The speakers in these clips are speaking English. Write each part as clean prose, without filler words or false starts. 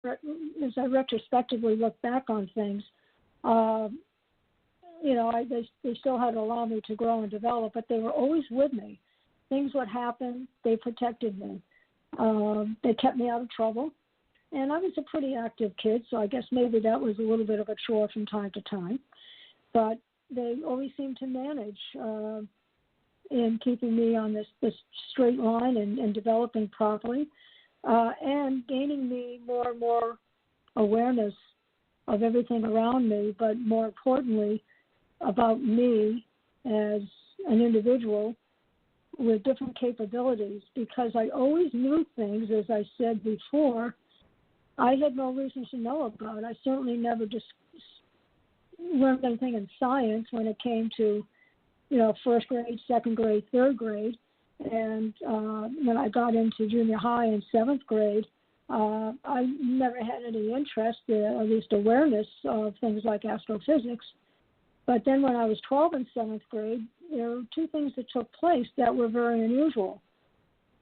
I retrospectively look back on things, they still had to allow me to grow and develop, but they were always with me. Things would happen, they protected me. They kept me out of trouble. And I was a pretty active kid, so I guess maybe that was a little bit of a chore from time to time. But they always seemed to manage in keeping me on this straight line and developing properly and gaining me more and more awareness of everything around me, but more importantly, about me as an individual with different capabilities, because I always knew things, as I said before, I had no reason to know about. I certainly never just learned anything in science when it came to, first grade, second grade, third grade. And when I got into junior high and seventh grade, I never had any interest, at least awareness of things like astrophysics. But then when I was 12 in seventh grade, there were two things that took place that were very unusual.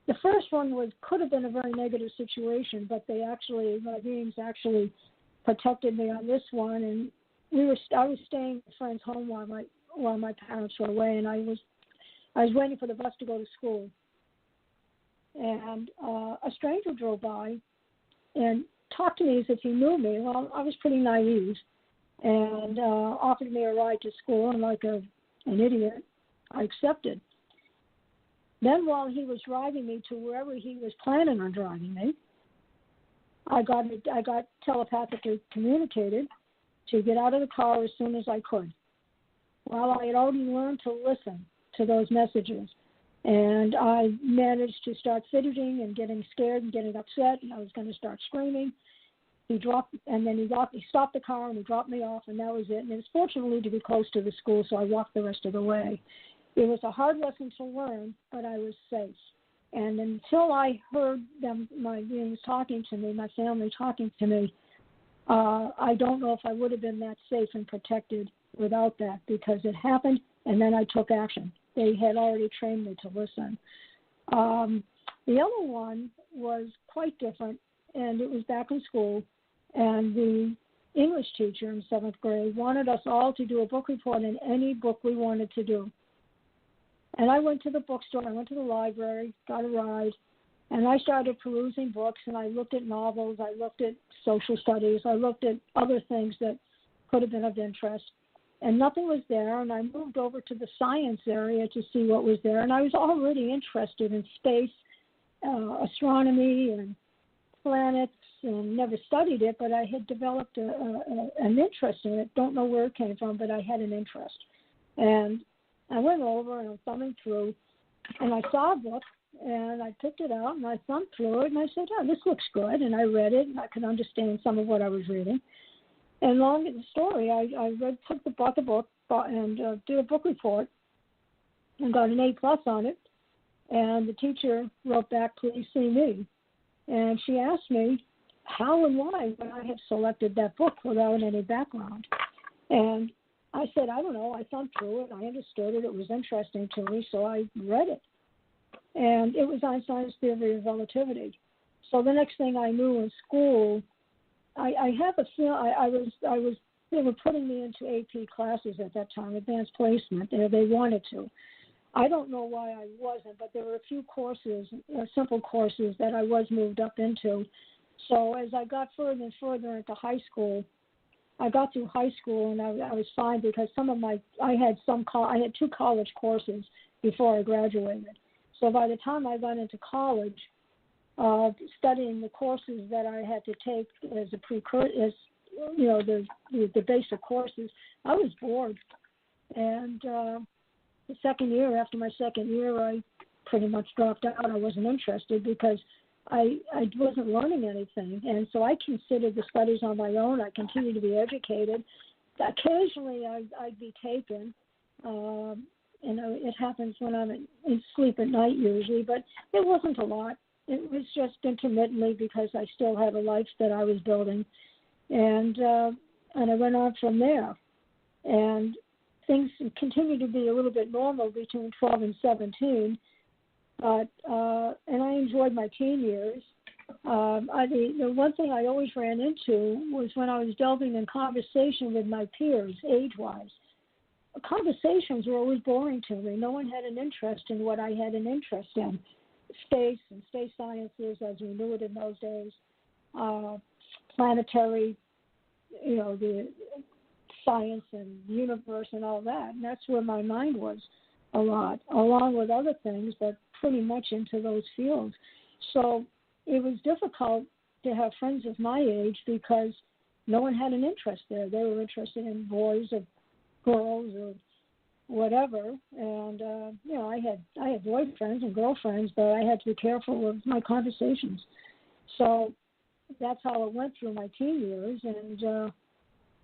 The first one could have been a very negative situation, but my beings actually protected me on this one. And I was staying at a friend's home while my parents were away, and I was waiting for the bus to go to school. And a stranger drove by and talked to me as if he knew me. Well, I was pretty naive, and offered me a ride to school, and like an idiot, I accepted. Then while he was driving me to wherever he was planning on driving me, I got telepathically communicated to get out of the car as soon as I could. Well, I had already learned to listen to those messages, and I managed to start fidgeting and getting scared and getting upset, and I was going to start screaming. He stopped the car, and he dropped me off, and that was it. And it was fortunately to be close to the school, so I walked the rest of the way. It was a hard lesson to learn, but I was safe. And until I heard my beings talking to me, my family talking to me, I don't know if I would have been that safe and protected without that, because it happened, and then I took action. They had already trained me to listen. The other one was quite different, and it was back in school, and the English teacher in seventh grade wanted us all to do a book report in any book we wanted to do. And I went to the bookstore, I went to the library, got a ride, and I started perusing books, and I looked at novels, I looked at social studies, I looked at other things that could have been of interest, and nothing was there. And I moved over to the science area to see what was there, and I was already interested in space, astronomy, and planets, and never studied it, but I had developed an interest in it. Don't know where it came from, but I had an interest. And I went over and I was thumbing through, and I saw a book, and I picked it out, and I thumbed through it, and I said, this looks good, and I read it, and I could understand some of what I was reading. And along in the story, I took the book and did a book report, and got an A+ on it, and the teacher wrote back, "Please see me." And she asked me how and why would I have selected that book without any background. And I said, I don't know. I thumbed through it. I understood it. It was interesting to me, so I read it. And it was Einstein's theory of relativity. So the next thing I knew in school, I have a feeling they were putting me into AP classes at that time, advanced placement. They wanted to. I don't know why I wasn't, but there were a few courses, simple courses that I was moved up into. So as I got further and further into high school, I got through high school, and I was fine because I had 2 college courses before I graduated. So by the time I got into college, studying the courses that I had to take as a precursor, the basic courses, I was bored. And after my second year, I pretty much dropped out. I wasn't interested because I wasn't learning anything. And so I considered the studies on my own. I continued to be educated. Occasionally, I'd be taken. It happens when I'm in sleep at night usually, but it wasn't a lot. It was just intermittently because I still had a life that I was building. And I went on from there. And things continued to be a little bit normal between 12 and 17. But and I enjoyed my teen years. The one thing I always ran into was when I was delving in conversation with my peers, age-wise. Conversations were always boring to me. No one had an interest in what I had an interest in. Space and space sciences, as we knew it in those days, planetary, the science and universe and all that. And that's where my mind was a lot, along with other things, but pretty much into those fields. So it was difficult to have friends of my age because no one had an interest there. They were interested in boys or girls or whatever. And, I had boyfriends and girlfriends, but I had to be careful with my conversations. So that's how it went through my teen years. And as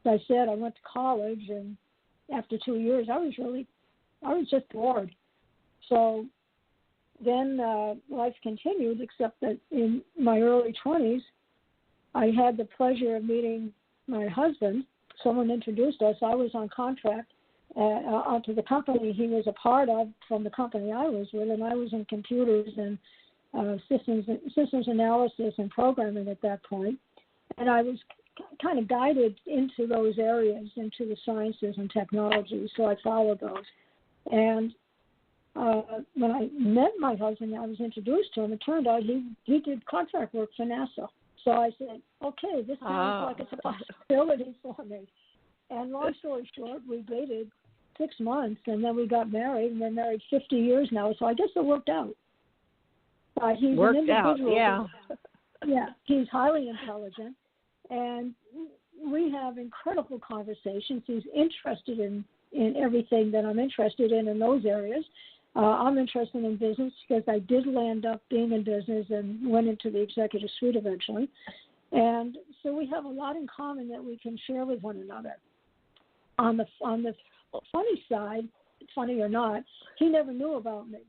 I said, I went to college, and after 2 years, I was just bored. So then life continued, except that in my early 20s, I had the pleasure of meeting my husband. Someone introduced us. I was on contract onto the company he was a part of from the company I was with, and I was in computers and systems analysis and programming at that point. And I was kind of guided into those areas, into the sciences and technology, so I followed those. And when I met my husband, I was introduced to him. It turned out he did contract work for NASA. So I said, okay, this sounds like it's a possibility for me. And long story short, we dated 6 months, and then we got married, and we're married 50 years now. So I guess it worked out. He's an individual. Yeah. Yeah, he's highly intelligent, and we have incredible conversations. He's interested in everything that I'm interested in those areas. I'm interested in business because I did land up being in business and went into the executive suite eventually. And so we have a lot in common that we can share with one another. On the funny side, funny or not, he never knew about me.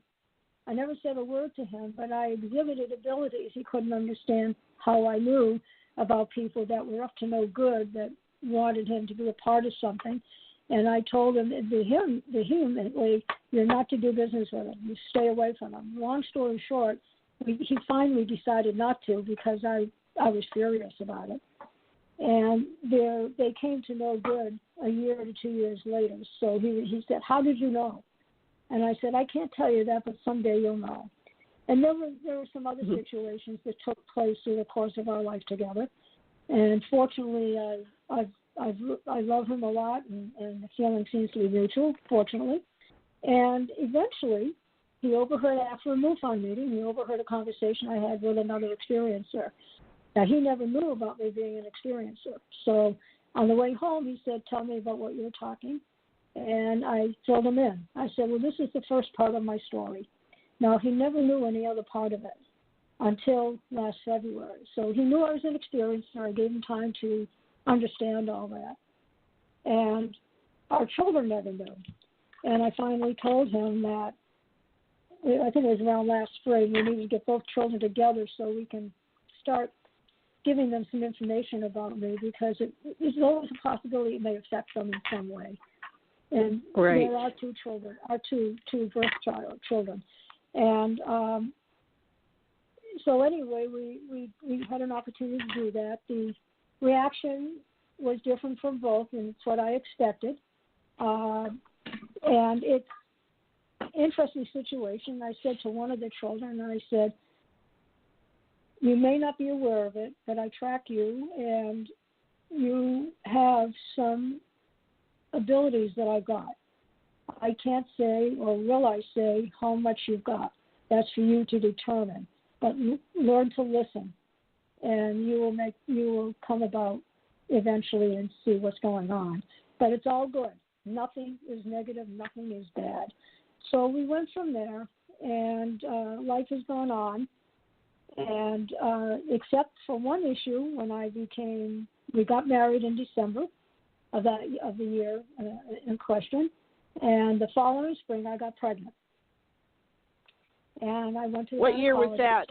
I never said a word to him, but I exhibited abilities. He couldn't understand how I knew about people that were up to no good, that wanted him to be a part of something. And I told him vehemently, you're not to do business with him. You stay away from him. Long story short, he finally decided not to because I was furious about it. And they came to no good a year to 2 years later. So he said, how did you know? And I said, I can't tell you that, but someday you'll know. And there were some other situations that took place through the course of our life together. And fortunately, I love him a lot, and the feeling seems to be mutual, fortunately. And eventually, he overheard, after a MUFON meeting, he overheard a conversation I had with another experiencer. Now, he never knew about me being an experiencer. So on the way home, he said, tell me about what you're talking. And I filled him in. I said, well, this is the first part of my story. Now, he never knew any other part of it until last February. So he knew I was an experiencer. I gave him time to understand all that. And our children never knew. And I finally told him that, I think it was around last spring, we need to get both children together so we can start giving them some information about me, because there's always a possibility it may affect them in some way. And right. There are two children, our two birth children. And so anyway, we had an opportunity to do that. The reaction was different from both, and it's what I expected. And it's an interesting situation. I said to one of the children, I said, you may not be aware of it, but I track you, and you have some abilities that I've got. I can't say, or will I say, how much you've got. That's for you to determine. But learn to listen, and you will come about eventually and see what's going on. But it's all good. Nothing is negative. Nothing is bad. So we went from there, and life has gone on. And except for one issue, when we got married in December of the year in question, and the following spring I got pregnant. And I went to. What year was that?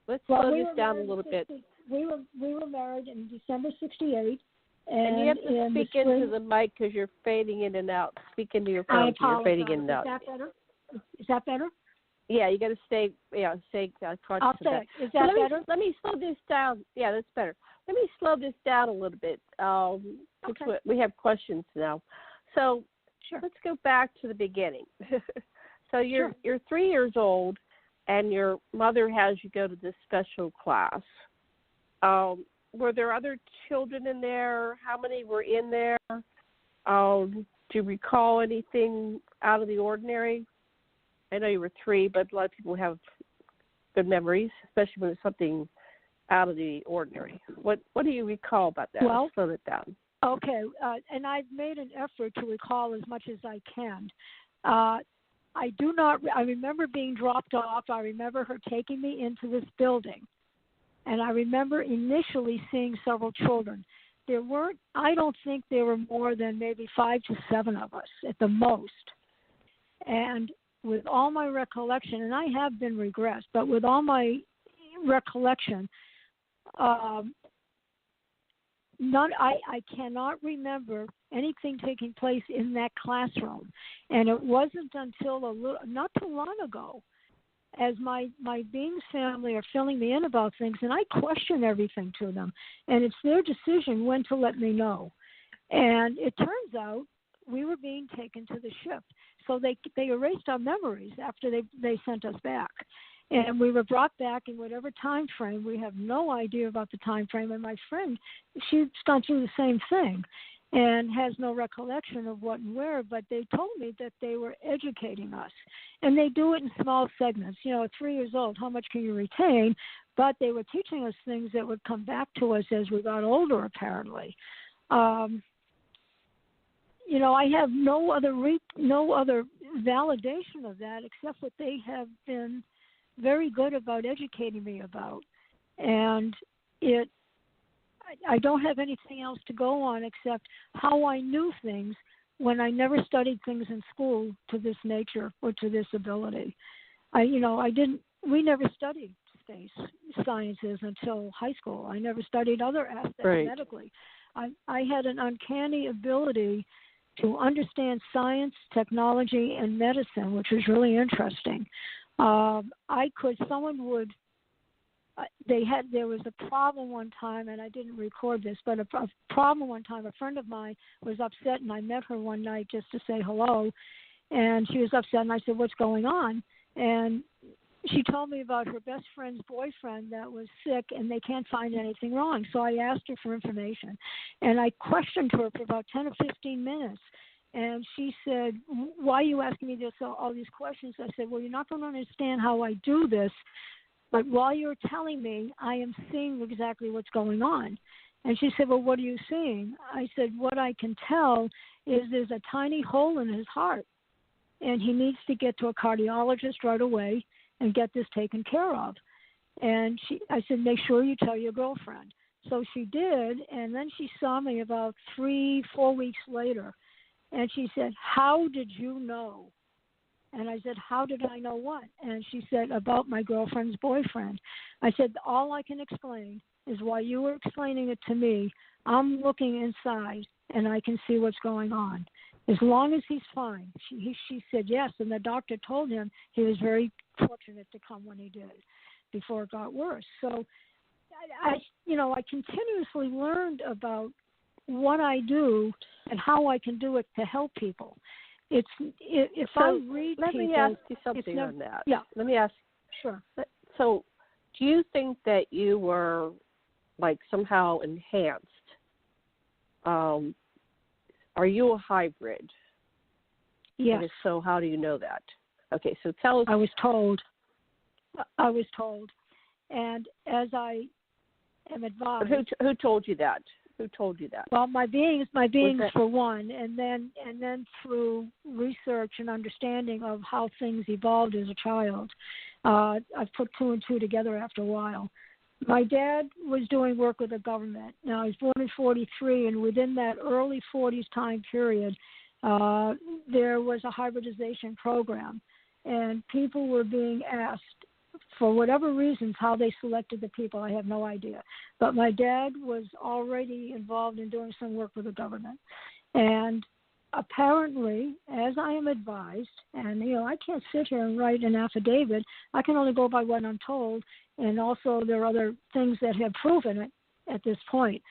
Let's slow this down a little bit. We were married in December '68. And you have to speak into the mic because you're fading in and out. Speak into your phone. You're fading in and out. Is that better? Is that better? Yeah, you got to stay conscious I'll of say that. it. Is that So better? Let me slow this down. Yeah, that's better. Let me slow this down a little bit. Okay. We have questions now. So Sure. let's go back to the beginning. So you're 3 years old, and your mother has you go to this special class. Were there other children in there? How many were in there? Do you recall anything out of the ordinary? I know you were 3, but a lot of people have good memories, especially when it's something out of the ordinary. What do you recall about that? Well, Let's slow it down. Okay, and I've made an effort to recall as much as I can. I remember being dropped off. I remember her taking me into this building. And I remember initially seeing several children. I don't think there were more than maybe 5 to 7 of us at the most. And with all my recollection, and I have been regressed, but with all my recollection, I cannot remember anything taking place in that classroom. And it wasn't until not too long ago, as my Beings family are filling me in about things, and I question everything to them. And it's their decision when to let me know. And it turns out we were being taken to the ship. So they erased our memories after they sent us back. And we were brought back in whatever time frame. We have no idea about the time frame. And my friend, she's gone through the same thing and has no recollection of what and where, but they told me that they were educating us. And they do it in small segments. At 3 years old, how much can you retain? But they were teaching us things that would come back to us as we got older, apparently. I have no other validation of that except what they have been very good about educating me about. And I don't have anything else to go on except how I knew things when I never studied things in school to this nature or to this ability. We never studied space sciences until high school. I never studied other aspects medically. I had an uncanny ability to understand science, technology, and medicine, which was really interesting. There was a problem one time, and I didn't record this, but a problem one time, a friend of mine was upset, and I met her one night just to say hello, and she was upset, and I said, what's going on? And she told me about her best friend's boyfriend that was sick, and they can't find anything wrong. So I asked her for information, and I questioned her for about 10 or 15 minutes. And she said, why are you asking me all these questions? I said, well, you're not going to understand how I do this, but while you're telling me, I am seeing exactly what's going on. And she said, well, what are you seeing? I said, what I can tell is there's a tiny hole in his heart, and he needs to get to a cardiologist right away and get this taken care of. And I said, make sure you tell your girlfriend. So she did, and then she saw me about 3-4 weeks later, and she said, how did you know? And I said, how did I know what? And she said, about my girlfriend's boyfriend. I said, all I can explain is while you were explaining it to me, I'm looking inside, and I can see what's going on. As long as he's fine. She said yes, and the doctor told him he was very fortunate to come when he did before it got worse. So I continuously learned about what I do and how I can do it to help people. I read let people, me ask you something on that. Yeah. Let me ask. Sure. So do you think that you were somehow enhanced? Are you a hybrid? Yes. And if so, how do you know that? Okay, so tell us. I was told. And as I am advised. Who told you that? Who told you that? Well, my beings for one, and then through research and understanding of how things evolved as a child, I've put 2 and 2 together after a while. My dad was doing work with the government. Now, he's born in 1943, and within that early 40s time period, there was a hybridization program, and people were being asked, for whatever reasons, how they selected the people. I have no idea. But my dad was already involved in doing some work with the government. And apparently, as I am advised, and, I can't sit here and write an affidavit. I can only go by what I'm told, and also there are other things that have proven it at this point.